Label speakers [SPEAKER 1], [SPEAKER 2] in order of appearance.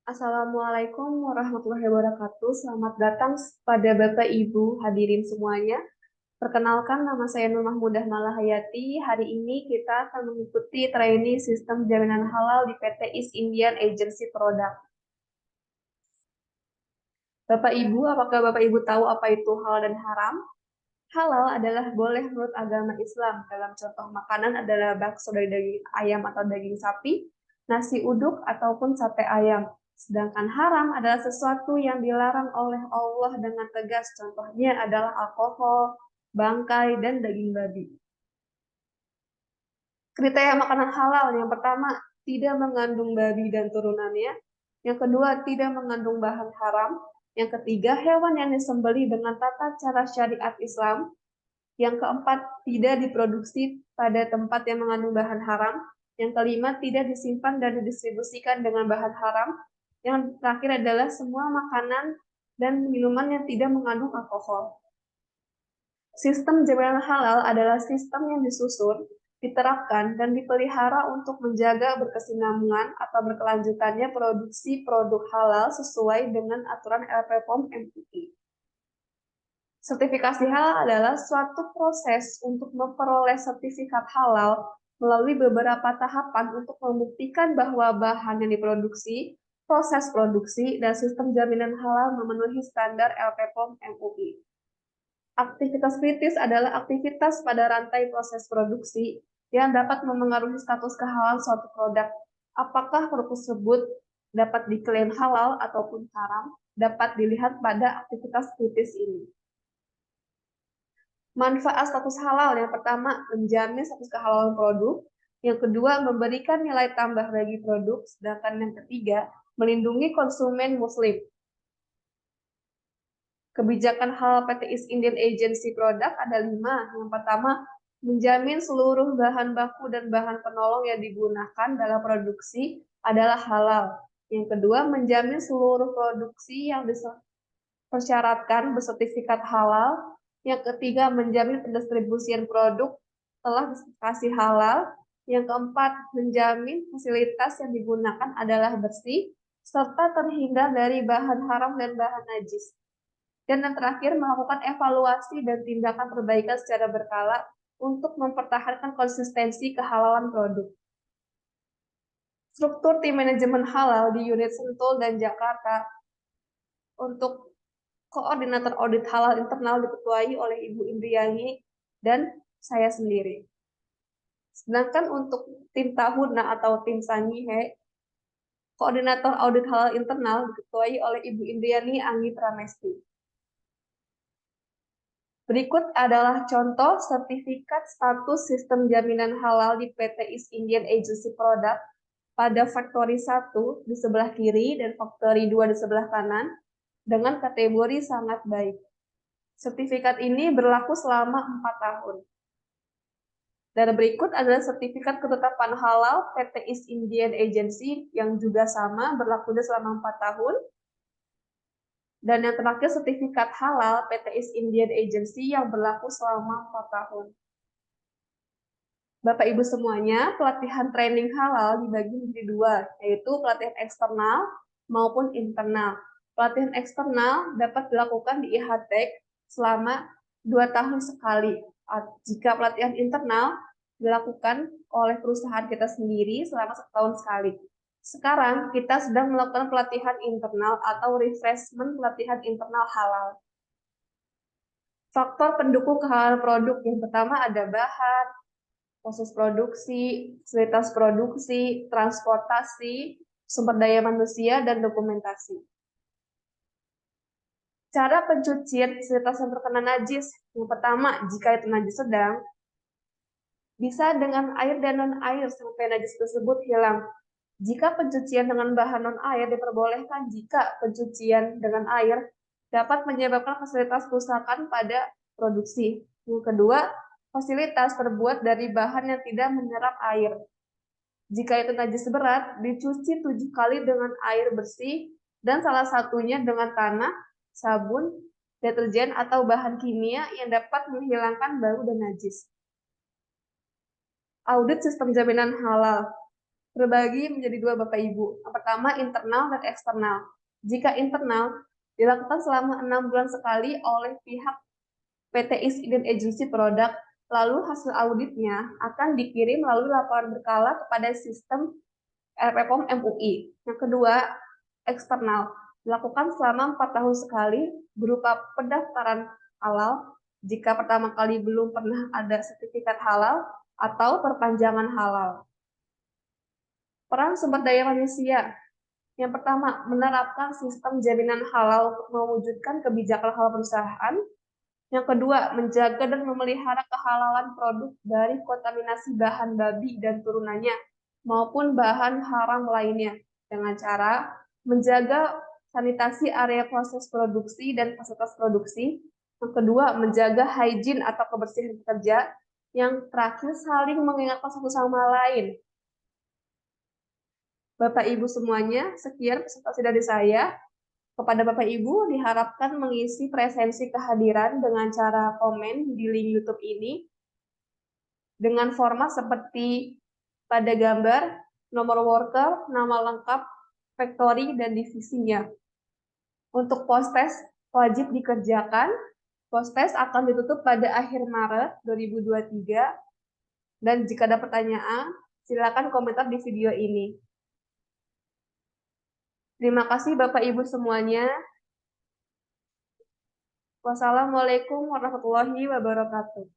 [SPEAKER 1] Assalamualaikum warahmatullahi wabarakatuh. Selamat datang pada Bapak Ibu hadirin semuanya. Perkenalkan, nama saya Nur Mahmudah Malahayati. Hari ini kita akan mengikuti training sistem jaminan halal di PT East Indian Agency Product. Bapak Ibu, apakah Bapak Ibu tahu apa itu halal dan haram? Halal adalah boleh menurut agama Islam. Dalam contoh makanan adalah bakso dari daging ayam atau daging sapi, nasi uduk ataupun sate ayam. Sedangkan haram adalah sesuatu yang dilarang oleh Allah dengan tegas. Contohnya adalah alkohol, bangkai, dan daging babi. Kriteria makanan halal yang pertama, tidak mengandung babi dan turunannya. Yang kedua, tidak mengandung bahan haram. Yang ketiga, hewan yang disembelih dengan tata cara syariat Islam. Yang keempat, tidak diproduksi pada tempat yang mengandung bahan haram. Yang kelima, tidak disimpan dan didistribusikan dengan bahan haram. Yang terakhir adalah semua makanan dan minuman yang tidak mengandung alkohol. Sistem jaminan halal adalah sistem yang disusun, diterapkan, dan dipelihara untuk menjaga berkesinambungan atau berkelanjutannya produksi produk halal sesuai dengan aturan LPPOM MUI. Sertifikasi halal adalah suatu proses untuk memperoleh sertifikat halal melalui beberapa tahapan untuk membuktikan bahwa bahan yang diproduksi, proses produksi, dan sistem jaminan halal memenuhi standar LPPOM MUI. Aktivitas kritis adalah aktivitas pada rantai proses produksi yang dapat memengaruhi status kehalalan suatu produk. Apakah produk tersebut dapat diklaim halal ataupun haram, dapat dilihat pada aktivitas kritis ini. Manfaat status halal yang pertama, menjamin status kehalalan produk. Yang kedua, memberikan nilai tambah bagi produk. Sedangkan yang ketiga, melindungi konsumen muslim. Kebijakan halal PT East Indian Agency Product ada 5. Yang pertama, menjamin seluruh bahan baku dan bahan penolong yang digunakan dalam produksi adalah halal. Yang kedua, menjamin seluruh produksi yang dipersyaratkan bersertifikat halal. Yang ketiga, menjamin pendistribusian produk telah disertifikasi halal. Yang keempat, menjamin fasilitas yang digunakan adalah bersih, serta terhindar dari bahan haram dan bahan najis. Dan yang terakhir, melakukan evaluasi dan tindakan perbaikan secara berkala untuk mempertahankan konsistensi kehalalan produk. Struktur tim manajemen halal di unit Sentul dan Jakarta untuk koordinator audit halal internal diketuai oleh Ibu Indriani dan saya sendiri. Sedangkan untuk tim Tahuna atau tim Sangihe, koordinator audit halal internal diketuai oleh Ibu Indriani Anggi Pramesti. Berikut adalah contoh sertifikat status sistem jaminan halal di PT East Indian Agency Product pada Factory 1 di sebelah kiri dan Factory 2 di sebelah kanan dengan kategori sangat baik. Sertifikat ini berlaku selama 4 tahun. Dan berikut adalah sertifikat ketetapan halal PT East Indian Agency yang juga sama berlakunya selama 4 tahun. Dan yang terakhir sertifikat halal PT East Indian Agency yang berlaku selama 4 tahun. Bapak Ibu semuanya, pelatihan training halal dibagi menjadi 2, yaitu pelatihan eksternal maupun internal. Pelatihan eksternal dapat dilakukan di IHTEC selama 2 tahun sekali. Jika pelatihan internal dilakukan oleh perusahaan kita sendiri selama 1 tahun sekali. Sekarang kita sedang melakukan pelatihan internal atau refreshment pelatihan internal halal. Faktor pendukung kehalalan produk yang pertama ada bahan, proses produksi, fasilitas produksi, transportasi, sumber daya manusia, dan dokumentasi. Cara pencucian fasilitas yang terkena najis. Yang pertama, jika itu najis sedang, bisa dengan air dan non-air sampai najis tersebut hilang. Jika pencucian dengan bahan non-air diperbolehkan jika pencucian dengan air dapat menyebabkan fasilitas kerusakan pada produksi. Yang kedua, fasilitas terbuat dari bahan yang tidak menyerap air. Jika itu najis berat, dicuci 7 kali dengan air bersih dan salah satunya dengan tanah, sabun, deterjen, atau bahan kimia yang dapat menghilangkan bau dan najis. Audit sistem jaminan halal. terbagi menjadi dua Bapak Ibu. Yang pertama internal dan eksternal. Jika internal dilakukan selama 6 bulan sekali oleh pihak PT Independent Agency Product, lalu hasil auditnya akan dikirim melalui laporan berkala kepada sistem RPPOM MUI. Yang kedua, eksternal, dilakukan selama 4 tahun sekali berupa pendaftaran halal jika pertama kali belum pernah ada sertifikat halal atau perpanjangan halal. Peran sumber daya manusia. Yang pertama, menerapkan sistem jaminan halal untuk mewujudkan kebijakan halal perusahaan. Yang kedua, menjaga dan memelihara kehalalan produk dari kontaminasi bahan babi dan turunannya maupun bahan haram lainnya dengan cara menjaga sanitasi area proses produksi dan fasilitas produksi. Yang kedua, menjaga hygiene atau kebersihan pekerja. Yang terakhir, saling mengingatkan satu sama lain. Bapak Ibu semuanya, sekian presentasi dari saya. Kepada Bapak Ibu diharapkan mengisi presensi kehadiran dengan cara komen di link YouTube ini dengan format seperti pada gambar, nomor worker, nama lengkap, factory, dan divisinya. Untuk post-test wajib dikerjakan. Post-test akan ditutup pada akhir Maret 2023. Dan jika ada pertanyaan, silakan komentar di video ini. Terima kasih Bapak Ibu semuanya. Wassalamualaikum warahmatullahi wabarakatuh.